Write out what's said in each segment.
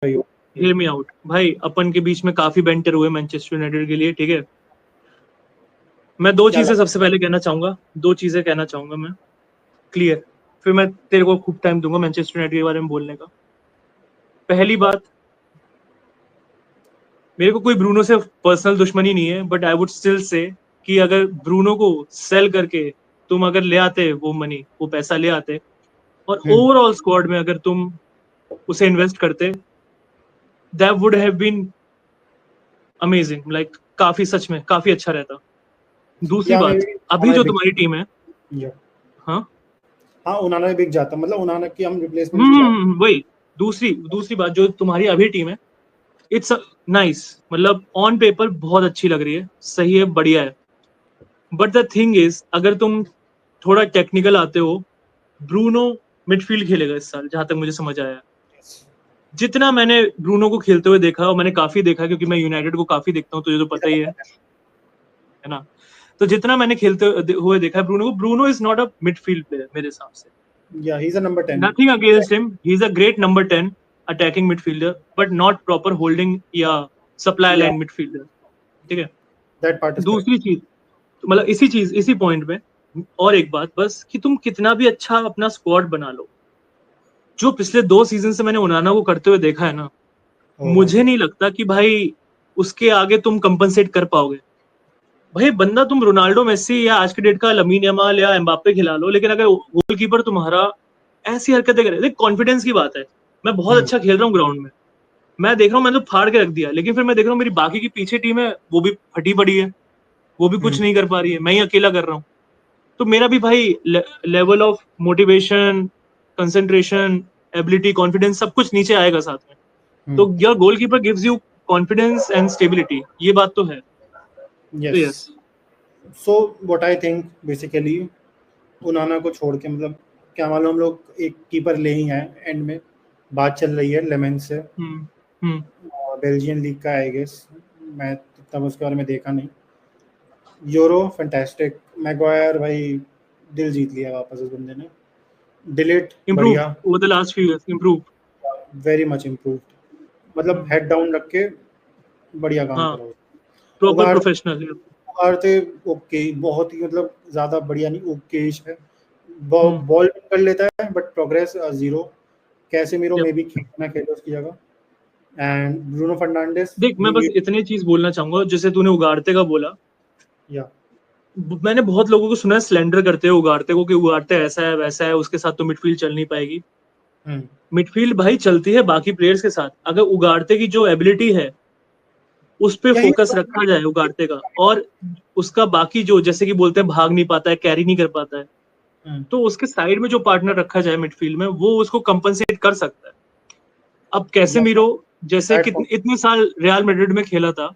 Hear me out भाई, अपन के बीच में काफी बेंटर हुए मैनचेस्टर यूनाइटेड के लिए, ठीक है। मैं दो चीजें सबसे पहले कहना चाहूंगा, मैं क्लियर, फिर मैं तेरे को खूब टाइम दूंगा मैनचेस्टर यूनाइटेड के बारे में बोलने का। पहली बात, मेरे को कोई ब्रूनो से पर्सनल दुश्मनी नहीं है, but I would still say कि अगर ब्रूनो को सेल करके तुम अगर ले आते वो मनी, वो पैसा ले आते, और ओवरऑल स्क्वाड में अगर तुम उसे इन्वेस्ट करते, that would have been amazing, like काफी, सच में काफी अच्छा रहता। दूसरी बात, अभी जो तुम्हारी टीम है, हाँ उनाना भी बिक जाता, मतलब उनाना की हम रिप्लेसमेंट वही दूसरी बात, जो तुम्हारी अभी टीम है, इट्स नाइस, मतलब ऑन पेपर बहुत अच्छी लग रही है, सही है, बढ़िया है। बट द थिंग इज, अगर तुम थोड़ा टेक्निकल आते हो, ब्रूनो मिडफील्ड खेलेगा इस साल, जहां तक मुझे समझ आया। जितना मैंने ब्रूनो को खेलते हुए देखा, और मैंने काफी देखा क्योंकि मैं यूनाइटेड को काफी देखता हूँ, तुझे तो पता ही है ना। तो जितना मैंने खेलते हुए देखा है Bruno is not a midfield player मेरे हिसाब से। Yeah, he's a number 10. Nothing against him. He's a great number 10 attacking midfielder, but not proper holding या supply line midfielder. ठीक है। That part is दूसरी चीज, मतलब इसी पॉइंट में और एक बात बस, कि तुम कितना भी अच्छा अपना स्क्वाड बना लो, जो पिछले 2 सीजन से मैंने उनाना को करते हुए देखा है ना, मुझे नहीं लगता कि भाई उसके आगे तुम कंपनसेट कर पाओगे। भाई बंदा तुम रोनाल्डो, मेसी या आज के डेट का लमीन यमाल या एम्बापे खिला लो, लेकिन अगर गोलकीपर तुम्हारा ऐसी हरकतें करे, देख कॉन्फिडेंस की बात है, मैं बहुत अच्छा खेल रहा हूँ ग्राउंड में, मैं देख रहा हूँ, मैंने तो फाड़ के रख दिया, लेकिन फिर मैं देख रहा हूँ मेरी बाकी की पीछे टीम है, वो भी फटी पड़ी है, वो भी कुछ नहीं कर पा रही है, मैं ही अकेला कर रहा हूँ। तो मेरा भी भाई level of motivation, concentration, ability, confidence, सब कुछ नीचे आएगा साथ में। तो your goalkeeper gives you confidence and stability, ये बात तो है। Yes. So what I think basically, उनाना को छोड़ के, मतलब क्या मालूम हम लोग एक कीपर ले ही हैं एंड में, बात चल रही है लेमन से, बेल्जियन लीग का आई गेस, मैं तब उसके बारे में देखा नहीं। यूरो फैंटास्टिक, मैगवायर भाई दिल जीत लिया वापस उस बंदे ने। डिलीट बढ़िया, over the last few years improve, very much improved, मतलब हेड डाउन रख के बढ़िया काम करो, प्रॉपर प्रोफेशनल। उगारते ओके, बहुत ही मतलब ज्यादा बढ़िया नहीं, ओकेश है, बॉल कर लेता है बट प्रोग्रेस जीरो। कैसेमीरो में भी खेलना खेले उसकी जगह। एंड ब्रूनो फर्नांडिस, देख मैं बस इतनी चीज बोलना चाहूंगा, जैसे तूने उगारते का बोला, मैंने बहुत लोगों को सुना है स्लेंडर करते हैं उगारते को, कि उगारते ऐसा है वैसा है, उसके साथ तो मिडफील्ड चल नहीं पाएगी। मिडफील्ड भाई चलती है बाकी प्लेयर्स के साथ, अगर उगारते की जो एबिलिटी है उस पे फोकस रखा जाए उगारते का, और उसका बाकी जो, जैसे कि बोलते हैं भाग नहीं पाता है, कैरी नहीं कर पाता है, तो उसके साइड में जो पार्टनर रखा जाए मिडफील्ड में, वो उसको कंपनसेट कर सकता है। अब कैसेमीरो जैसे इतने साल रियल मैड्रिड में खेला था,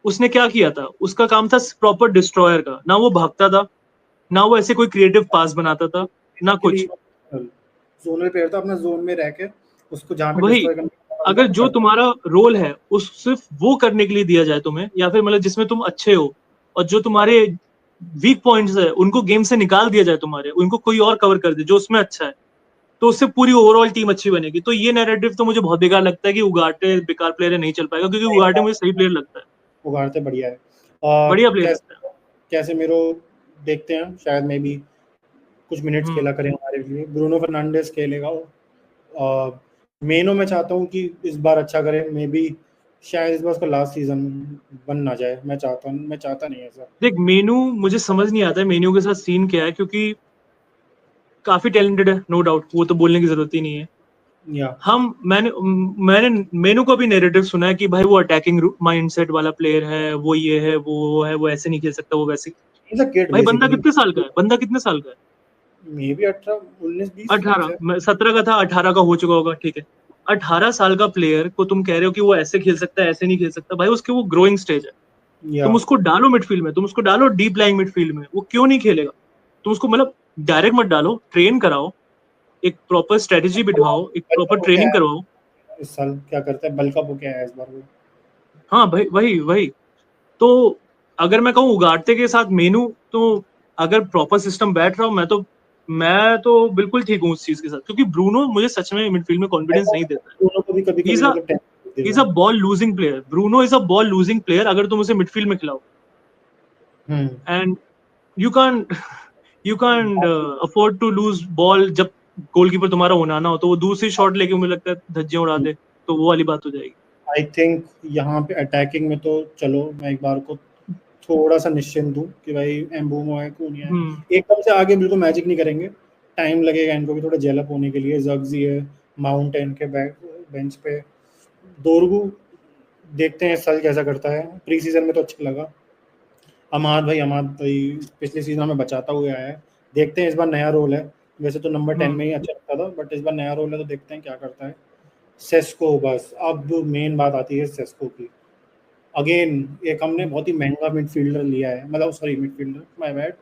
उसने क्या किया था, उसका काम था प्रॉपर डिस्ट्रॉयर का, ना वो भागता था, ना वो ऐसे कोई क्रिएटिव पास बनाता था, ना कुछ। जोनल प्लेयर था, अपना जोन में रह के उसको जहां पे वही, अगर जो तुम्हारा रोल है उस सिर्फ वो करने के लिए दिया जाए तुम्हें, या फिर मतलब जिसमें तुम अच्छे हो, और जो तुम्हारे वीक पॉइंट्स है उनको गेम से निकाल दिया जाए तुम्हारे, उनको कोई और कवर कर दे जो उसमें अच्छा है, तो उससे पूरी ओवरऑल टीम अच्छी बनेगी। तो ये नैरेटिव तो मुझे बहुत बेकार लगता है कि उगारते बेकार प्लेयर नहीं चल पाएगा, क्योंकि उगारते मुझे सही प्लेयर लगता है, उगारते बढ़िया है, बढ़िया प्लेयर लगता है। कैसेमीरो देखते हैं, शायद में भी कुछ मिनट्स खेला करें हमारे लिए। ब्रूनो फर्नांडिस खेलेगा, मेनो मैं चाहता हूँ कि इस बार अच्छा करे, मे बी शायद इस बार उसका लास्ट सीजन बन ना जाए, मैं चाहता नहीं ऐसा। देख मेनू मुझे समझ नहीं आता है मेनू के साथ सीन क्या है, क्योंकि काफी टैलेंटेड है नो डाउट, वो तो बोलने की जरूरत ही नहीं है। मैंने मेनू को भी नैरेटिव सुना है कि भाई वो अटैकिंग माइंडसेट वाला प्लेयर है, वो ये है वो है, वो ऐसे नहीं खेल सकता, वो वैसे। भाई बंदा कितने साल का है? मे बी 18, 19, 20, 18, 17 का था, 18 का हो चुका होगा, ठीक है। 18 साल का प्लेयर को तुम कह रहे हो कि वो ऐसे खेल सकता है, ऐसे नहीं खेल सकता, भाई उसके वो ग्रोइंग स्टेज है, तुम उसको डालो मिडफील्ड में, तुम उसको डालो डीप लाइंग मिडफील्ड में, वो क्यों नहीं खेलेगा? तुम उसको मतलब डायरेक्ट मत डालो, ट्रेन कराओ, एक प्रॉपर स्ट्रेटेजी बिठवाओ, एक प्रॉपर ट्रेनिंग करवाओ। इस साल क्या करता है, बल्का वो क्या है इस बार वो। हाँ भाई वही तो अगर मैं कहूँ उगारते के साथ मेनू, तो अगर प्रॉपर सिस्टम बैठ रहा हूँ, मैं तो मैं तो बिल्कुल ठीक हूँ उस चीज के साथ, क्योंकि ब्रूनो मुझे सच में मिडफील्ड में कॉन्फिडेंस नहीं देता है। ब्रूनो को भी कभी-कभी He's a मतलब tension he's a ball losing player. Bruno is a ball losing player अगर तुम उसे मिडफील्ड में खिलाओ, and you can't afford to lose ball जब गोलकीपर तुम्हारा ओनाना हो, तो वो दूसरी शॉट लेके मुझे लगता है धज्जियां उड़ा दे, तो वो वाली बात हो जाएगी। आई थिंक यहाँ पे अटैकिंग में तो चलो मैं एक बार को थोड़ा सा निश्चिंत हूँ कि भाई एम्बूमो है, कूनिया है, एकदम से आगे बिल्कुल मैजिक नहीं करेंगे, टाइम लगेगा इनको भी थोड़ा जेलअप होने के लिए। जग्जी है, माउंट है इनके बेंच पे, दोरगू देखते हैं इस साल कैसा करता है, प्री सीजन में तो अच्छा लगा। अमाद भाई पिछले सीजन में बचाता हुआ आया है, देखते हैं इस बार नया रोल है, वैसे तो नंबर 10 में ही अच्छा लगता था, बट इस बार नया रोल है तो देखते हैं क्या करता है। सेस्को, बस अब मेन बात आती है सेस्को की। अगेन एक हमने बहुत ही महंगा मिडफील्डर लिया है, मतलब sorry midfielder my bad,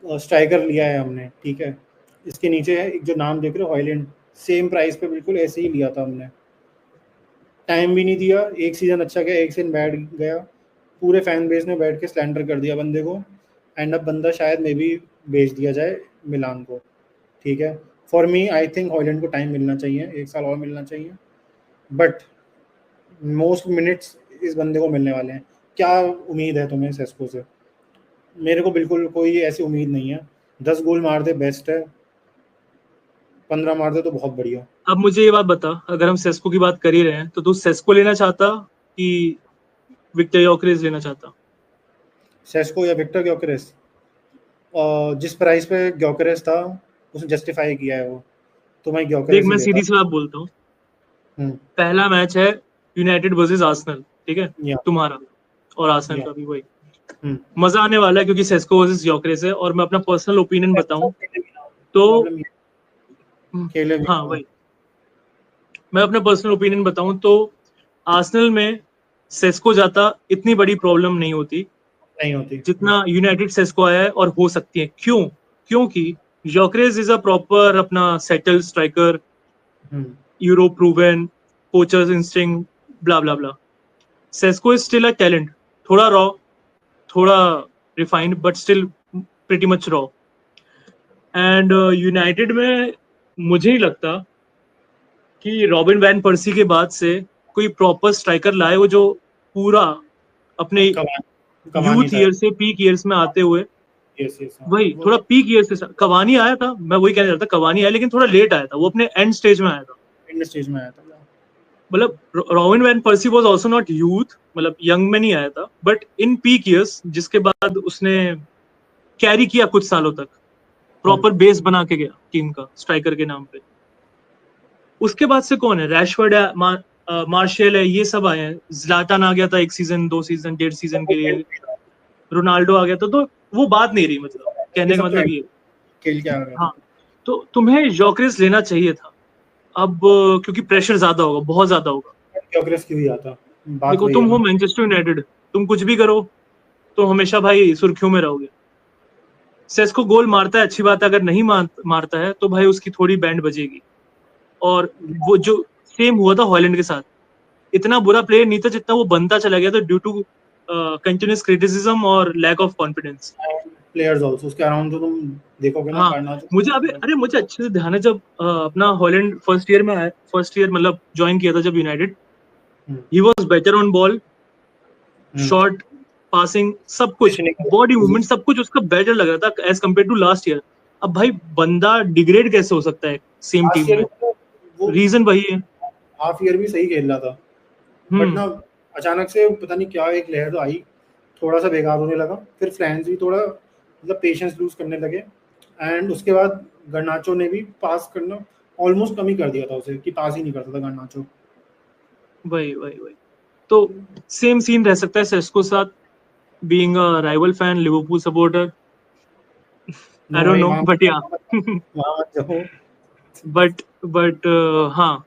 striker लिया है हमने, ठीक है। इसके नीचे है एक जो नाम देख रहे हो हॉयलैंड, सेम प्राइस पे बिल्कुल ऐसे ही लिया था हमने, टाइम भी नहीं दिया, एक सीजन अच्छा गया, एक सीजन बैड गया, पूरे फैन बेस ने बैठ के स्लैंडर कर दिया बंदे को, एंड अब बंदा शायद मे भी बेच दिया जाए मिलान को, ठीक है। For me I think Højlund को टाइम मिलना चाहिए, एक साल और मिलना चाहिए, बट मोस्ट मिनट्स इस बंदे को मिलने वाले हैं। क्या उम्मीद है तुम्हें सेस्को से? मेरे को बिल्कुल कोई ऐसी उम्मीद नहीं है। 10 गोल मार दे बेस्ट है, 15 मार दे तो बहुत बढ़िया। अब मुझे ये बात बता, अगर हम सेस्को की बात कर ही रहे हैं, तो तू सेस्को लेना चाहता कि विक्टर योकेरेस लेना चाहता? सेस्को या विक्टर ग्योकेरेस? जिस प्राइस पे ग्योकेरेस था उसने जस्टिफाई किया है वो, तो मैं देख, ग्योकेरेस ही मैं लेता। सीधी सी बात बोलता हूँ, पहला मैच है यूनाइटेड वर्सेस आर्सेनल, ठीक है, या तुम्हारा और आर्सेनल या का भी वही मजा आने वाला है, क्योंकि सेस्को वर्सेस योकेरेस है। और मैं अपना पर्सनल ओपिनियन बताऊं तो खेले भी हाँ वही, मैं अपना पर्सनल ओपिनियन बताऊं तो आर्सेनल में सेस्को जाता इतनी बड़ी प्रॉब्लम नहीं होती नहीं होती जितना यूनाइटेड सेस्को आया है, और हो सकती है। क्यों? क्योंकि योकेरेस इज अ प्रॉपर अपना settle striker, euro proven, coachers instinct, blah blah blah. Sesko is still a talent, थोड़ा रॉ, थोड़ा refined, but still pretty much raw. And United में मुझे नहीं लगता कि रॉबिन वैन पर्सी के बाद से कोई प्रॉपर स्ट्राइकर लाए वो जो पूरा अपने यूथ ईयर से पीक ईयर्स में आते हुए, वही थोड़ा पीक ईयर्स से कवानी आया था, मैं वही कहना चाहता, कवानी आया लेकिन थोड़ा लेट आया था, वो अपने एंड स्टेज में आया था, मतलब Robin van Persie was also not youth, मतलब यंग में नहीं आया था, बट इन पीक ईयर्स, जिसके बाद उसने कैरी किया कुछ सालों तक, प्रॉपर बेस बना के गया टीम का स्ट्राइकर के नाम पे। उसके बाद से कौन है? रैशफोर्ड है, मार्शल है, ये सब आए हैं। ज़्लाटन आ गया था 1 सीजन 2 सीजन 1.5 सीजन के लिए, रोनाल्डो आ गया था, तो वो बात नहीं रही, मतलब कहने का मतलब ये खेल क्या आ गया। हाँ, तो तुम्हें योकेरेस लेना चाहिए था अब, क्योंकि प्रेशर ज्यादा होगा, बहुत ज्यादा होगा। योकेरेस क्यों ही आता, बात देखो, वही तुम है हो ना। मैनचेस्टर यूनाइटेड, तुम कुछ भी करो तो हमेशा भाई सुर्खियों में रहोगे। सेस्को गोल मारता है, अच्छी बात है, अगर नहीं मारता है तो भाई उसकी थोड़ी बैंड बजेगी। और वो जो सेम हुआ था हॉलैंड के साथ, इतना बुरा प्लेयर नहीं था जितना वो बनता चला गया था, ड्यू टू कंटिन्यूअस क्रिटिसिज्म और lack of confidence. Players also उसके अराउंड तो तुम देखोगे ना, हाँ, करना मुझे अच्छे से ध्यान है, जब अपना हॉलैंड फर्स्ट ईयर में आया, फर्स्ट ईयर मतलब ज्वाइन किया था जब United, he was better on ball, shot, passing, सब कुछ, बॉडी मूवमेंट, सब कुछ उसका बेटर लग रहा था as compared to last year. अब भाई बंदा डिग्रेड कैसे हो सकता है सेम टीम में? रीजन वही है, हाफ ईयर भी सही खेल रहा था, बट ना अचानक से पता नहीं क्या एक लहर तो आई, थोड़ा सा बेकार होने लगा, फिर फ्रांस भी थोड़ा मतलब पेशेंस लूज करने लगे, एंड उसके बाद गर्नाचो ने भी पास करना ऑलमोस्ट कम ही कर दिया था उसे, कि पास ही नहीं करता था गर्नाचो। वही तो सेम सीन रह सकता है सेस्को साथ, being a rival fan, Liverpool supporter, I don't know, but या वहाँ जाओ बट हाँ,